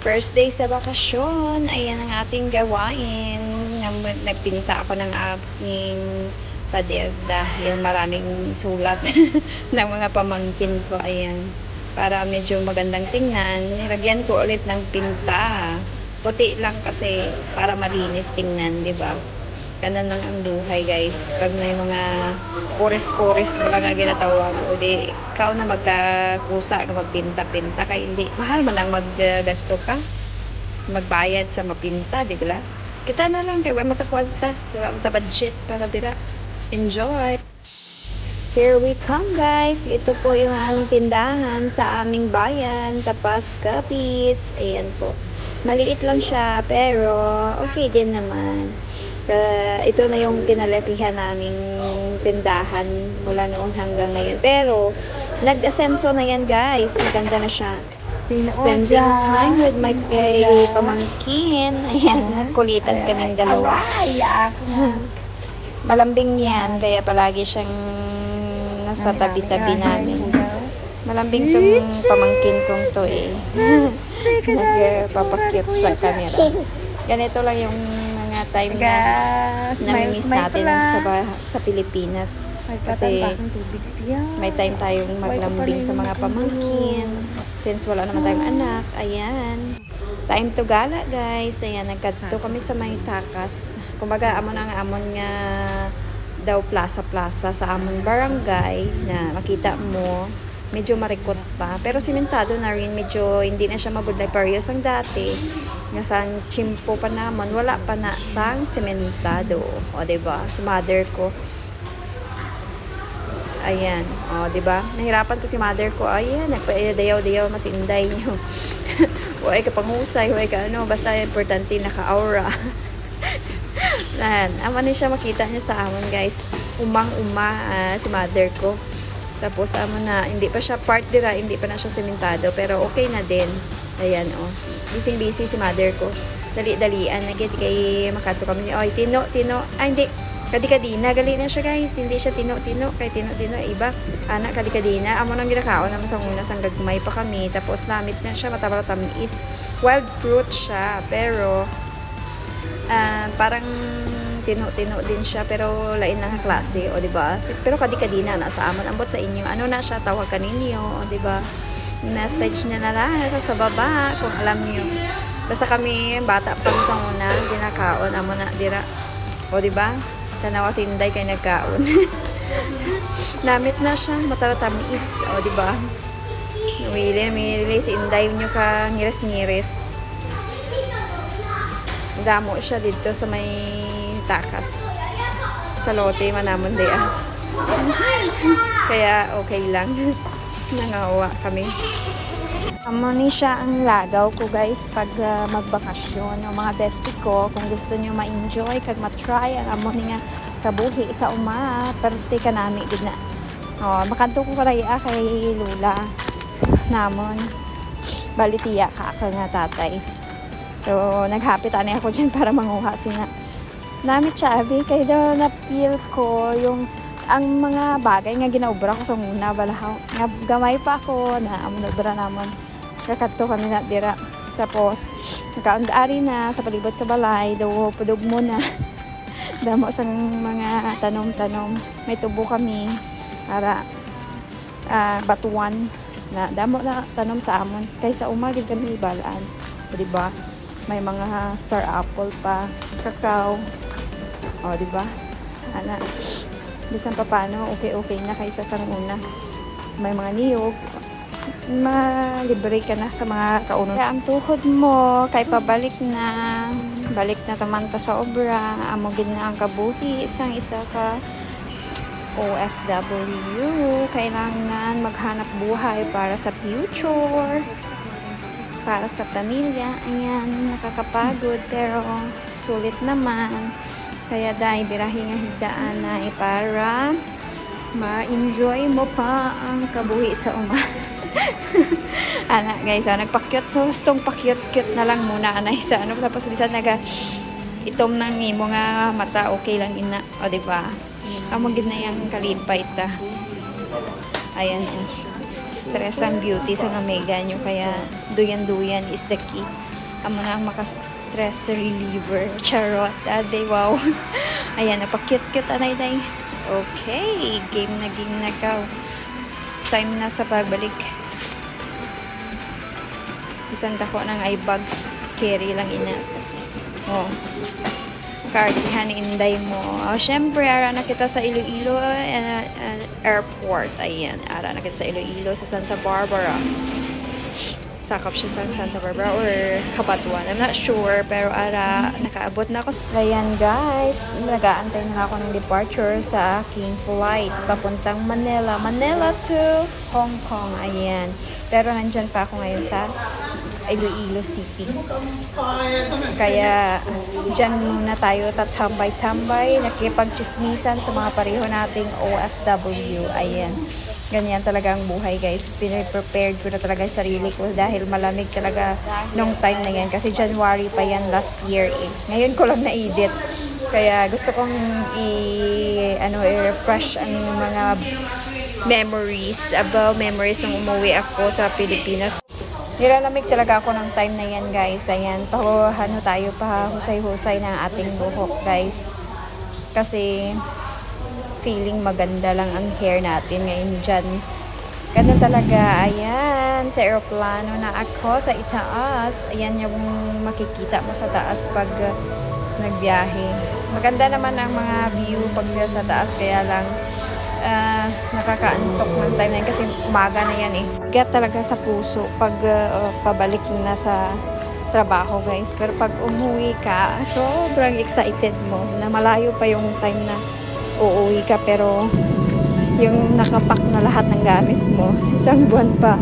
First day sa bakasyon, ayan ang ating gawain. Nagpinta ako ng aking pader dahil maraming sulat ng mga pamangkin ko. Ayan. Para medyo magandang tingnan, nilagyan ko ulit ng pinta. Puti lang kasi para malinis tingnan, di ba? Ganun lang ang buhay, guys. Pag may mga oris-oris na nga ginatawag, o di, ikaw na magkakusa ka magpinta-pinta kay hindi. Mahal man lang maggasto ka. Magbayad sa mapinta, di ba? Kita na lang kay wala makakwalta. Wala mata budget para dira. Enjoy! Here we come, guys. Ito po yung aming tindahan sa aming bayan. Tapas Kapis. Ayan po. Maliit lang siya, pero okay din naman. Ito na yung kinalakihan naming tindahan mula noon hanggang ngayon. Pero, nag-asenso na yan, guys. Maganda na siya. Spending time with my pamangkin. Ayan, kulitan kaming dalawa. Malambing yan, kaya palagi siyang nasa tabi-tabi namin. Malambing tong pamangkin kong to eh. Nagpapakyut sa camera. Ganito lang yung mga time na nami-miss natin sa Pilipinas. Kasi may time tayong maglambing sa mga pamangkin. Since wala naman tayong anak, ayan. Time to gala, guys. Ayan, nagkadto kami sa may takas. Kumbaga, amon nga daw plaza-plaza sa among barangay na makita mo. Medyo marikot pa. Pero simentado na rin. Medyo hindi na siya mabudlay. Pareos ang dati. Nasang chimpo pa naman. Wala pa na sang sementado. O, diba? Si mother ko. Ayan. O, diba? Nahirapan ko si mother ko. Ayan. Nagpa-dayaw-dayaw masinday nyo. Huwag ka panghusay. Huwag ka ano. Basta importante naka-aura. Ayan. Ama na siya makita niya sa amon, guys. Umang-uma si mother ko. Tapos na, hindi pa siya part dira, hindi pa na siya sementado, pero okay na din. Ayan, busy-busy si mother ko. Dali-dalian, kay makato kami. Oy, tino. Ay, hindi. Kadi-kadina, gali na siya, guys. Hindi siya tino. Kay tino, iba. Anak, kadi-kadina. Amo nang ginakaon naman sa una, sang gagmay pa kami. Tapos, namit na siya, matapal-tamis. Wild fruit siya, pero, parang, tino din siya pero lain lang ang klase, o di ba? Pero kadi-kadina na sa amon ambot sa inyo. Ano na siya tawag kaninyo, o di ba? Message niya na lang sa baba kung alam niyo. Basta kami bata pa sa una, ginakaon amo na dira. O di ba? Tanawa sinday kay nagkaon. Namit na siya, matatamis, o di ba? Namili si inday niyo ka ngiris-ngiris. Damo siya dito sa may takas sa lote manamon day kaya okay lang. Nangawa kami. Amo ni siya ang lagaw ko, guys, pag magbakasyon. O mga bestie ko, kung gusto nyo ma-enjoy kag ma-try ang amo ni nga kabuhi sa uma, parte ka nami din na makanto ko karaya kay Lula namon balitiya ka nga tatay. So naghapit ani ako dyan para manguha sina namit siya, abi, kaya daw na-feel ko yung ang mga bagay nga ginaubra ko sa muna balahaw. Nga gamay pa ako na amunobra namon. Kakato kami na dira. Tapos, nakaang-ari na sa palibot ka balay, daw pudog mo na. Damo sa mga tanom-tanom. May tubo kami para batuan na damo na tanom sa amon. Kaysa umagid kami ibalaan. Diba? May mga star apple pa, kakao. O, diba? Ana, bisan pa paano, okay na kaysa sa una. May mga niyog, libre ka na sa mga kaunon. Kaya ang tuhod mo, kay pabalik na, balik na tamanta sa obra, amogin na ang kabuhi, isang isa ka OFW, kailangan maghanap buhay para sa future, para sa pamilya. Ayan, nakakapagod, pero sulit naman. Kaya dahil birahin nga higdaan na para ma-enjoy mo pa ang kabuhi sa uma. Ana, guys, nagpakyot. So, gustong pakyot-kyot na lang muna, anay sa ano. Tapos, bisan itom nang imo nga mata, okay lang ina. O, diba? Amagid na yung kalipay ta. Ayan. stress ang beauty sa namiga nyo. Kaya duyan-duyan is the key. Amo na ang maka-stress reliever. Charot. Ade, wow. Ayan, napaka-cute-cute anay-day. Okay, game na ka. Time na sa pagbalik. Isang dako ng eye bags. Carry lang ina. Oh. Kartihan inday mo. Oh, syempre, ara na kita sa Iloilo airport. Ayan, ara na kita sa Iloilo sa Santa Barbara. Sakop siya sa Santa Barbara or Kabatuan. I'm not sure, pero ara, nakaabot na ako. Ayan guys, nag-aantay na ako ng departure sa aking flight papuntang Manila. Manila to Hong Kong. Ayan. Pero nandyan pa ako ngayon sa Iloilo City. Kaya dyan muna tayo tatambay-tambay, nakipagchismisan sa mga pareho nating OFW. Ayan. Ganyan talaga ang buhay guys. Pinaprepared ko na talaga yung sarili ko dahil malamig talaga nung time na yan. Kasi January pa yan last year eh. Ngayon ko lang na-edit. Kaya gusto kong i-refresh ang mga memories nung umuwi ako sa Pilipinas. Nilalamig talaga ako ng time na yan guys. Ayan, tayo pa husay-husay ng ating buhok guys. Kasi feeling maganda lang ang hair natin ngayon dyan. Ganun talaga. Ayan, sa aeroplano na ako sa itaas. Ayan yung makikita mo sa taas pag nagbiyahe. Maganda naman ang mga view pag sa taas. Kaya lang nakakaantok ng time na yun kasi umaga na yan eh. Bigat talaga sa puso pag pabalik na sa trabaho guys. Pero pag umuwi ka, sobrang excited mo na malayo pa yung time na uuwi ka pero yung nakapak na lahat ng gamit mo, isang buwan pa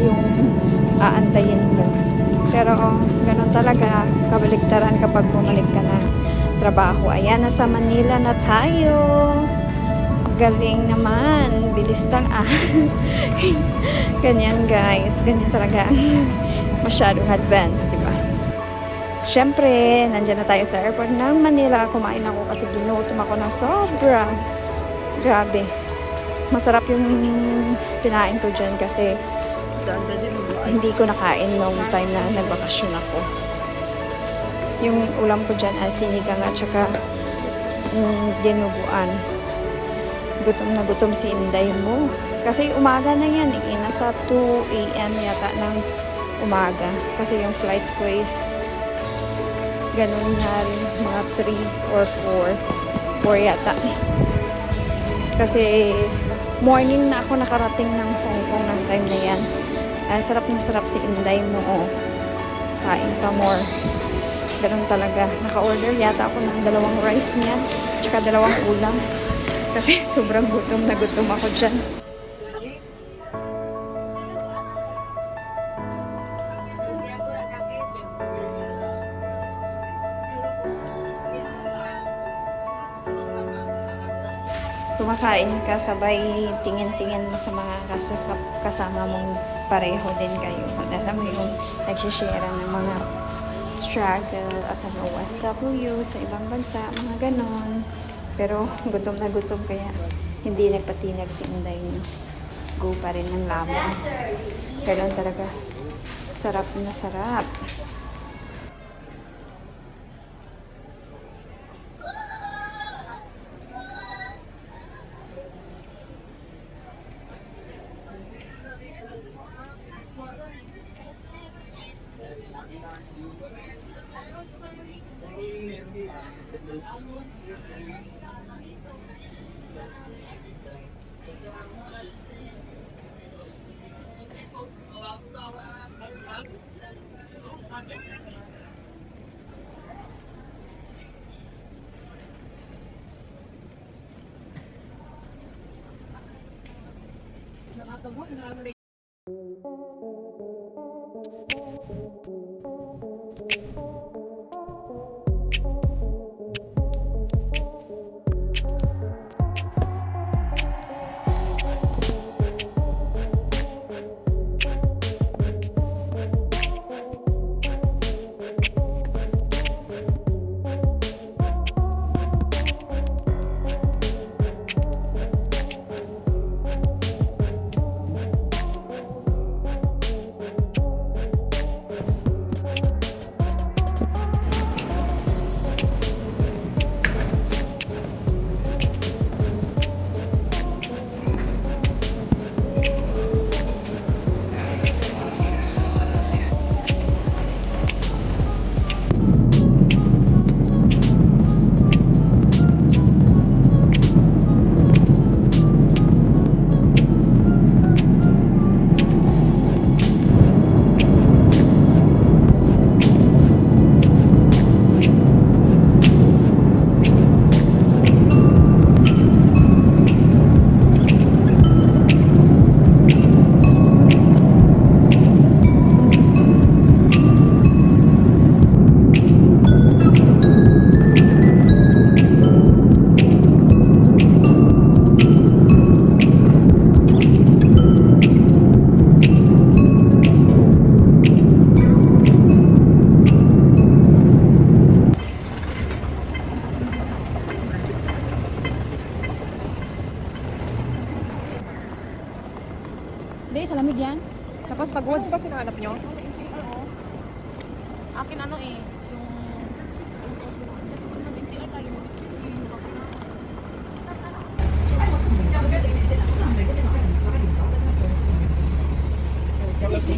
yung aantayin mo. Pero ganun talaga, kabaligtaran kapag bumalik ka ng trabaho. Ayan, nasa Manila na tayo. Galing naman. Bilis lang Ganyan guys. Ganyan talaga. Masyadong advanced, diba? Siyempre, nandyan na tayo sa airport ng Manila. Kumain ako kasi ginutom ako ng sobra. Grabe. Masarap yung kinain ko dyan kasi hindi ko nakain nung time na nagbakasyon ako. Yung ulam ko dyan ay sinigang at saka dinuguan. Gutom na gutom si Inday mo. Kasi umaga na yan eh. Nasa 2 a.m. yata ng umaga. Kasi yung flight ko is ganun na rin. Mga 3 or 4. 4 yata. Kasi morning na ako nakarating ng Hong Kong ng time na yan. Sarap na sarap si Inday mo. Oh. Kain pa more. Ganun talaga. Naka-order yata ako ng 2 rice niya. Tsaka 2 ulam. Kasi sobrang gutom na gutom ako dyan. Kumakain ka, sabay tingin-tingin mo sa mga kasama mong pareho din kayo. Alam mo yung nagsishare ng mga struggle as an OFW sa ibang bansa, mga ganon. Pero gutom na gutom kaya hindi nagpatinag si Inday niyo. Go pa rin ng lamang. Ganon talaga. Sarap na sarap. pagod. Ano ba sinahanap nyo? Akin ano eh, yung... Kasi